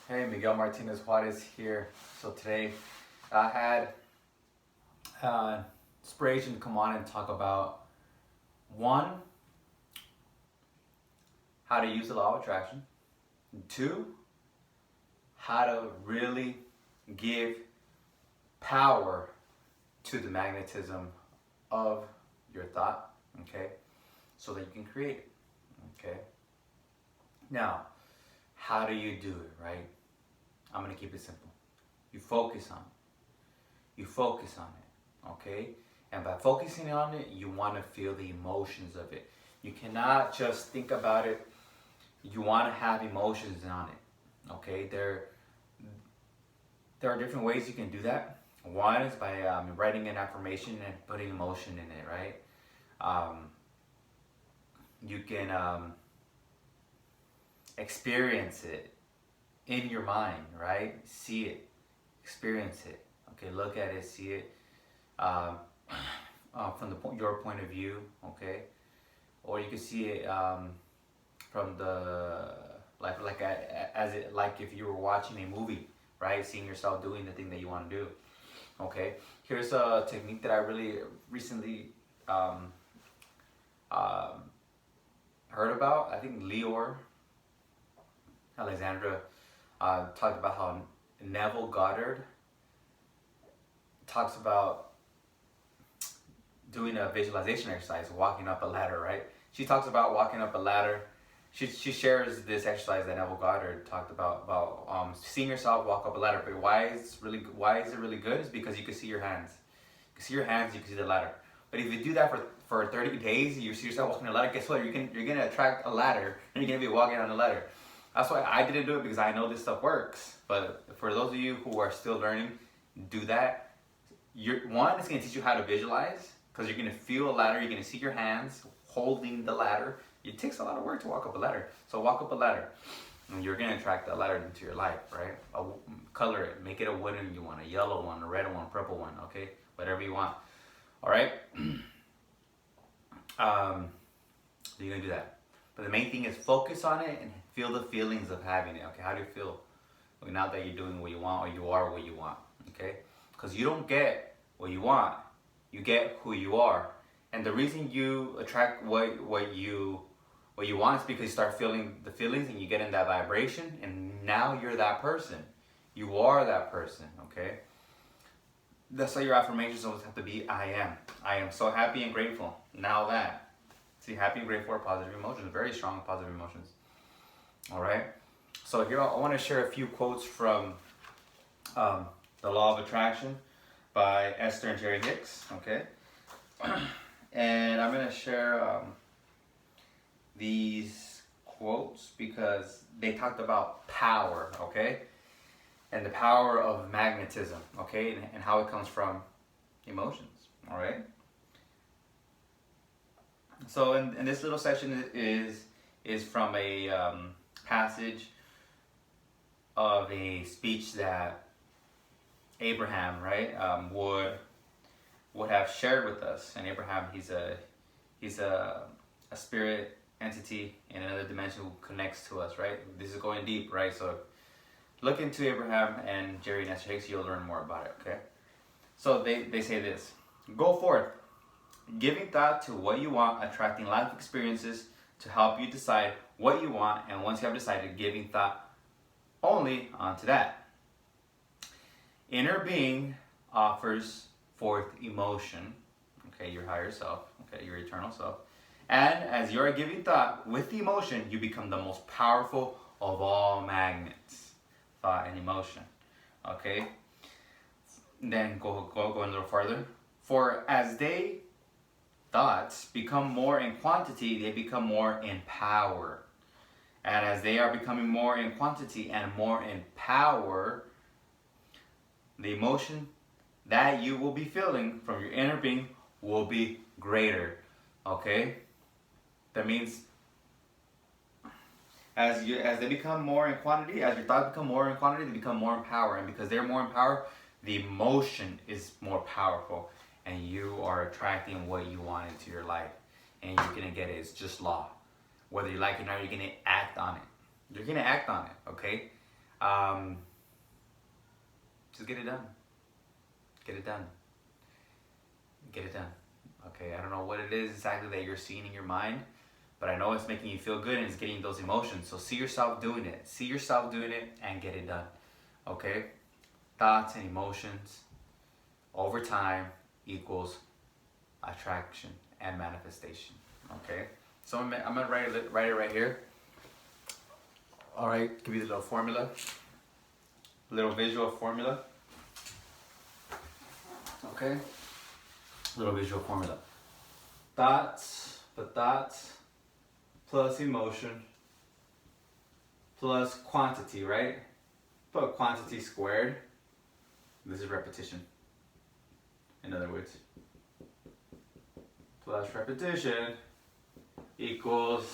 Hey, Miguel Martinez Juarez here. So today I had inspiration to come on and talk about one, how to use the law of attraction, two, how to really give power to the magnetism of your thought, okay, so that you can create it, okay. Now, how do you do it, right? I'm gonna keep it simple. You focus on it. You focus on it, okay? And by focusing on it, you want to feel the emotions of it. You cannot just think about it. You want to have emotions on it, okay? There are different ways you can do that. One is by writing an affirmation and putting emotion in it, right? You can experience it in your mind, right? See it, experience it. Okay, look at it, see it from your point of view. Okay, or you can see it from the like if you were watching a movie, right? Seeing yourself doing the thing that you want to do. Okay, here's a technique that I really recently heard about. I think Leor Alexandra talked about how Neville Goddard talks about doing a visualization exercise, walking up a ladder, right? She talks about walking up a ladder. She shares this exercise that Neville Goddard talked about seeing yourself walk up a ladder. But why is it really good? Is because you can see your hands. You can see your hands. You can see the ladder. But if you do that for 30 days, you see yourself walking a ladder. Guess what? You're gonna attract a ladder, and you're gonna be walking on a ladder. That's why I didn't do it, because I know this stuff works. But for those of you who are still learning, do that. It's going to teach you how to visualize, because you're going to feel a ladder. You're going to see your hands holding the ladder. It takes a lot of work to walk up a ladder. So walk up a ladder, and you're going to attract that ladder into your life, right? Color it. Make it a wooden you want, a yellow one, a red one, a purple one, okay? Whatever you want. All right? So you're going to do that. But the main thing is focus on it and feel the feelings of having it. Okay, how do you feel? Well, now that you're doing what you want, or you are what you want. Okay, because you don't get what you want, you get who you are. And the reason you attract what you want is because you start feeling the feelings and you get in that vibration, and now you're that person. You are that person. Okay. That's why your affirmations always have to be I am. I am so happy and grateful. Now that. See, happy and grateful are positive emotions, very strong positive emotions. All right. So here I want to share a few quotes from The Law of Attraction by Esther and Jerry Hicks. Okay. And I'm going to share these quotes because they talked about power. Okay. And the power of magnetism. Okay. And how it comes from emotions. All right. So in this little section is from a passage of a speech that Abraham, right, would have shared with us. And Abraham, he's a spirit entity in another dimension who connects to us, right? This is going deep, right? So look into Abraham and Jerry and Esther Hicks, you'll learn more about it. Okay. So they say this: go forth, giving thought to what you want, attracting life experiences to help you decide what you want, and once you have decided, giving thought only onto that. Inner being offers forth emotion, okay, your higher self, okay, your eternal self. And as you are giving thought with the emotion, you become the most powerful of all magnets, thought and emotion, okay? Then go a little further. For as thoughts become more in quantity, they become more in power. And as they are becoming more in quantity and more in power, the emotion that you will be feeling from your inner being will be greater. Okay? That means as they become more in quantity, as your thoughts become more in quantity, they become more in power. And because they're more in power, the emotion is more powerful. And you are attracting what you want into your life. And you're going to get it. It's just law. Whether you like it or not, you're going to act on it. You're going to act on it, okay? Just get it done. Get it done. Get it done. Okay, I don't know what it is exactly that you're seeing in your mind, but I know it's making you feel good and it's getting those emotions. So see yourself doing it. See yourself doing it and get it done. Okay? Thoughts and emotions over time equals attraction and manifestation. Okay? So I'm gonna write it right here. All right, give you the little formula, little visual formula. Okay, little visual formula. Thoughts plus emotion plus quantity, right? But quantity squared. This is repetition. In other words, plus repetition equals.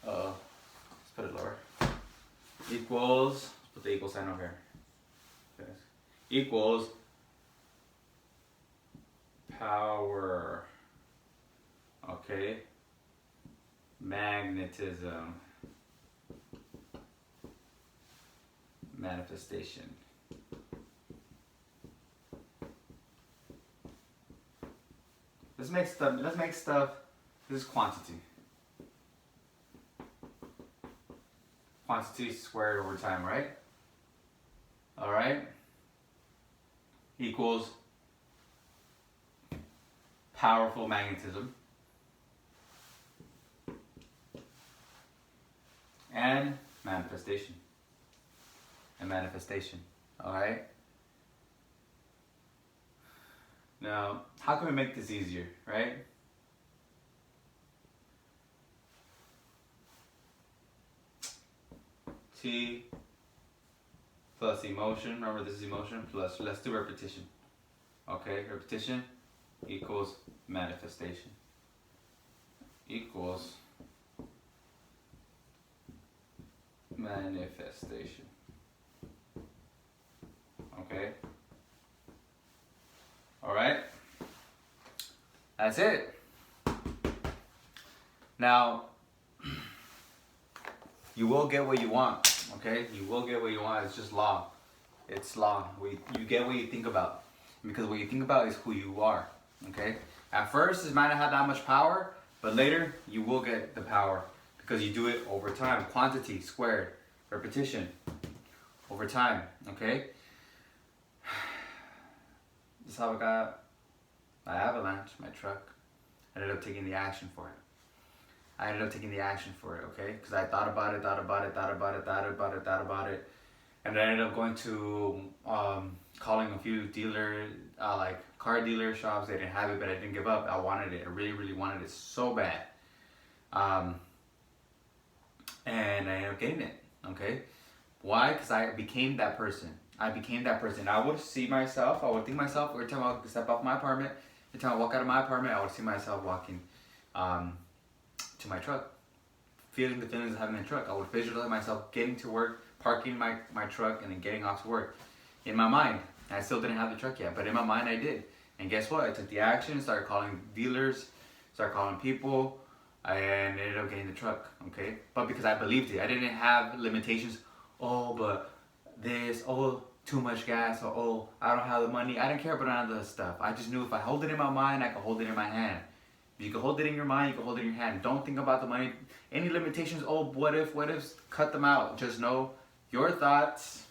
Let's put it lower. Equals. Let's put the equal sign over here. Okay. Equals power. Okay. Magnetism. Manifestation. Let's make stuff. This is quantity. Quantity squared over time, right? All right. Equals powerful magnetism and manifestation. All right. Now, how can we make this easier, right? T plus emotion, remember this is emotion, plus, let's do repetition. Okay, repetition equals manifestation. Equals manifestation. Okay. All right. That's it. Now, you will get what you want, okay? You will get what you want. It's just law. It's law. You get what you think about. Because what you think about is who you are, okay? At first, it might not have that much power, but later, you will get the power because you do it over time. Quantity squared, repetition, over time, okay? This is how I got my avalanche, my truck. I ended up taking the action for it. Okay? Because I thought about it, and I ended up going to calling a few like car dealer shops. They didn't have it, but I didn't give up. I wanted it. I really, really wanted it so bad. And I ended up getting it. Okay? Why? Because I became that person. I would see myself, I would think myself, every time I would step off my apartment, every time I walk out of my apartment, I would see myself walking to my truck. Feeling the feelings of having a truck. I would visualize myself getting to work, parking my truck, and then getting off to work. In my mind, I still didn't have the truck yet, but in my mind I did. And guess what? I took the action, started calling dealers, started calling people, and ended up getting the truck, okay? But because I believed it, I didn't have limitations. Oh, but this, oh, too much gas, or oh, I don't have the money. I didn't care about none of that stuff. I just knew if I hold it in my mind, I could hold it in my hand. You can hold it in your mind, you can hold it in your hand. Don't think about the money. Any limitations, oh, what if, cut them out. Just know your thoughts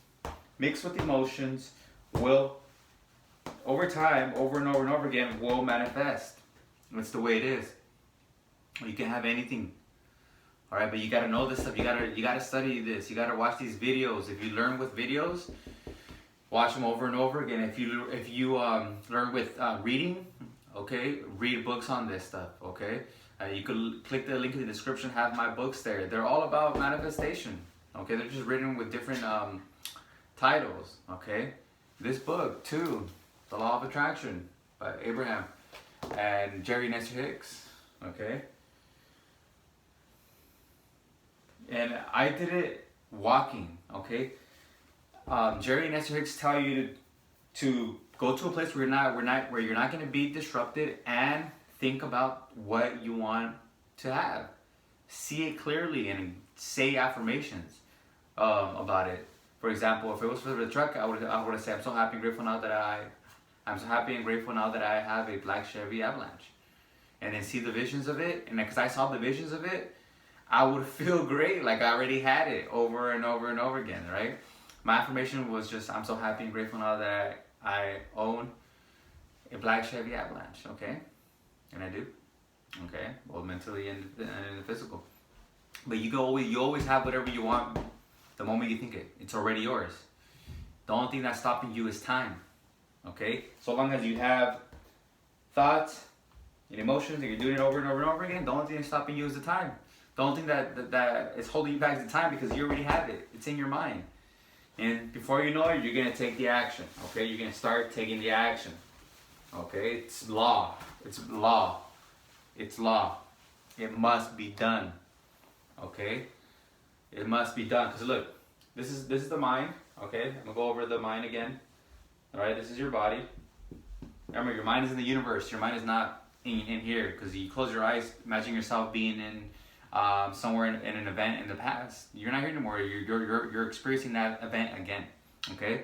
mixed with emotions will, over time, over and over and over again, will manifest. That's the way it is. You can have anything. All right, but you gotta know this stuff. You gotta study this. You gotta watch these videos. If you learn with videos, watch them over and over again. If you learn with reading, okay, read books on this stuff. Okay, you could click the link in the description. Have my books there. They're all about manifestation. Okay, they're just written with different titles. Okay, this book too, The Law of Attraction by Abraham and Jerry Nestor Hicks. Okay. And I did it walking, okay? Jerry and Nestor Hicks tell you to go to a place where you're not going to be disrupted, and think about what you want to have. See it clearly and say affirmations. about it. For example, if it was for the truck, I would have said, I'm so happy and grateful now that I'm so happy and grateful now that I have a black Chevy Avalanche. And then see the visions of it, and because I saw the visions of it, I would feel great, like I already had it over and over and over again, right? My affirmation was just, I'm so happy and grateful now that I own a black Chevy Avalanche, okay? And I do, okay? Both mentally and in the physical. But you always have whatever you want the moment you think it. It's already yours. The only thing that's stopping you is time, okay? So long as you have thoughts and emotions and you're doing it over and over and over again, the only thing that's stopping you is the time. The only thing that is holding you back is the time, because you already have it. It's in your mind. And before you know it, you're going to take the action, okay? You're going to start taking the action, okay? It's law. It's law. It's law. It must be done, okay? It must be done. Because look, this is the mind, okay? I'm going to go over the mind again. All right, this is your body. Remember, your mind is in the universe. Your mind is not in here, because you close your eyes, imagine yourself being in somewhere in an event in the past. You're not here anymore. You're experiencing that event again, okay?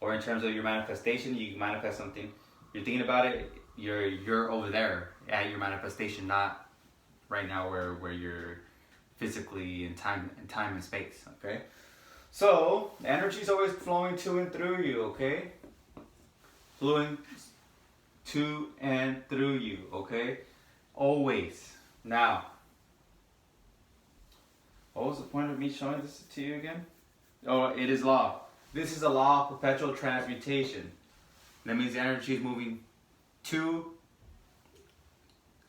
Or in terms of your manifestation, you manifest something. You're thinking about it. You're over there at your manifestation, not right now where you're physically in time and space, okay? So energy is always flowing to and through you, okay? Flowing to and through you, okay? Always. Now, what was the point of me showing this to you again? Oh, it is law. This is a law of perpetual transmutation. That means the energy is moving to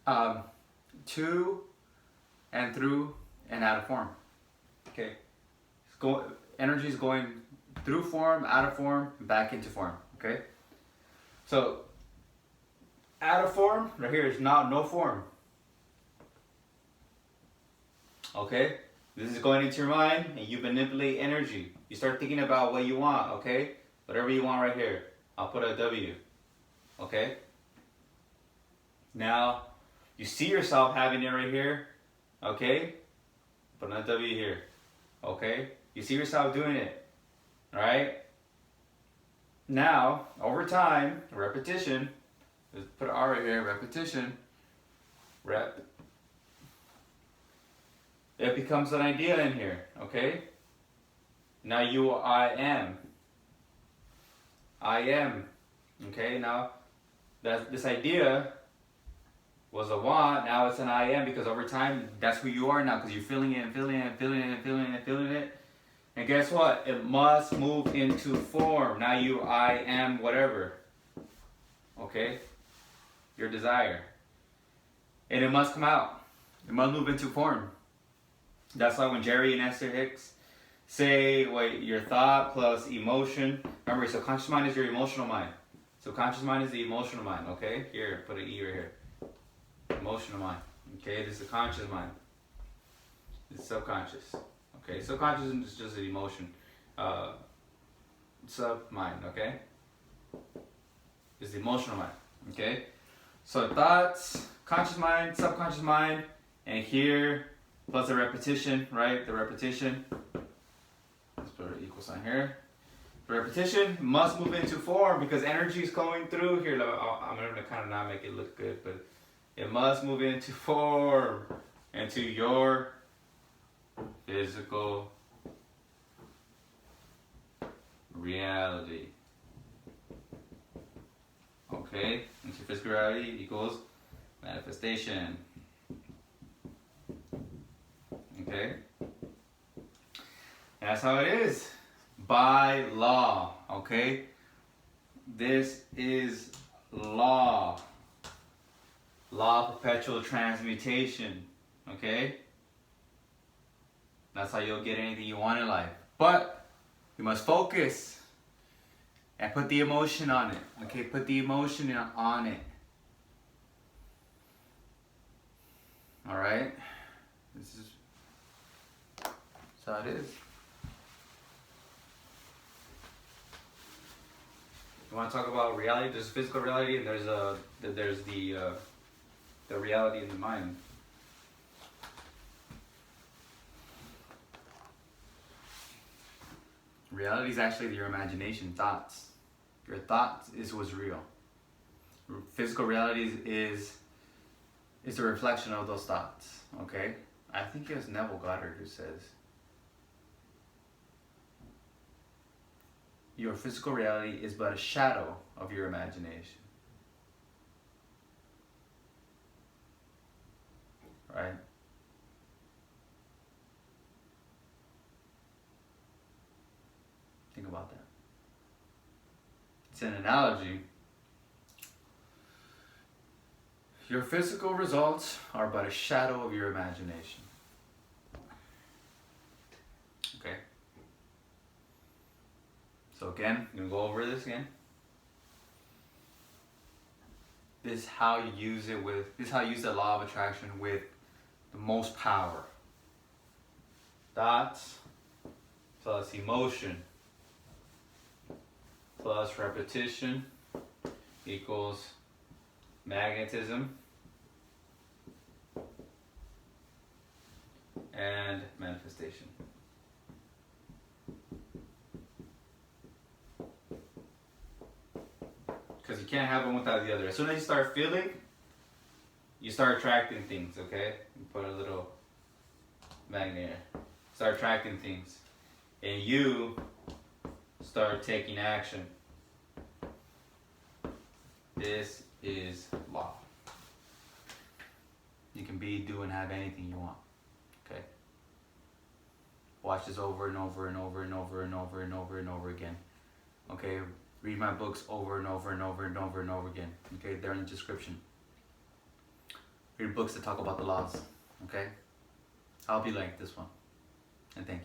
and through and out of form. Okay. Energy is going through form, out of form, back into form. Okay. So out of form, right here is now no form. Okay? This is going into your mind and you manipulate energy. You start thinking about what you want, okay? Whatever you want right here. I'll put a W. Okay? Now, you see yourself having it right here. Okay? Put another W here. Okay? You see yourself doing it. Alright? Now, over time, repetition. Let's put an R right here, repetition, rep. It becomes an idea in here, okay? Now I am. I am, okay? Now, this idea was a want, now it's an I am, because over time, that's who you are now, because you're feeling it and feeling it and feeling it and feeling it and feeling it. And guess what? It must move into form. Now I am whatever, okay? Your desire, and it must come out. It must move into form. That's why when Jerry and Esther Hicks say, your thought plus emotion. Remember, subconscious mind is your emotional mind. Subconscious mind is the emotional mind. Okay, here, put an E right here. Emotional mind. Okay, this is the conscious mind. This is subconscious. Okay, subconscious is just an emotion. Sub mind. Okay, this is the emotional mind. Okay. So thoughts, conscious mind, subconscious mind, and here, plus the repetition, right? The repetition. Let's put an equal sign here. The repetition must move into form because energy is going through here. I'm going to kind of not make it look good, but it must move into form, into your physical reality. Okay, into physical reality equals manifestation. Okay, and that's how it is by law. Okay, this is law. Law of perpetual transmutation. Okay, that's how you'll get anything you want in life. But you must focus. And put the emotion on it. Okay, put the emotion on it. Alright? This is how it is. You want to talk about reality? There's physical reality and there's the reality in the mind. Reality is actually your imagination, thoughts. Your thoughts is what's real. Physical reality is a reflection of those thoughts. Okay, I think it was Neville Goddard who says, your physical reality is but a shadow of your imagination. Right? Think about that. It's an analogy. Your physical results are but a shadow of your imagination. Okay? So again, I'm going to go over this again. This is how you use it with, this is how you use the law of attraction with the most power. Thoughts plus emotion plus repetition equals magnetism and manifestation. Because you can't have one without the other. As soon as you start feeling, you start attracting things, okay? You put a little magnet here. Start attracting things. And you start taking action. This is law. You can be, do, and have anything you want. Okay? Watch this over and over and over and over and over and over and over again. Okay? Read my books over and over and over and over and over again. Okay? They're in the description. Read books that talk about the laws. Okay? I'll be like this one. And thank you.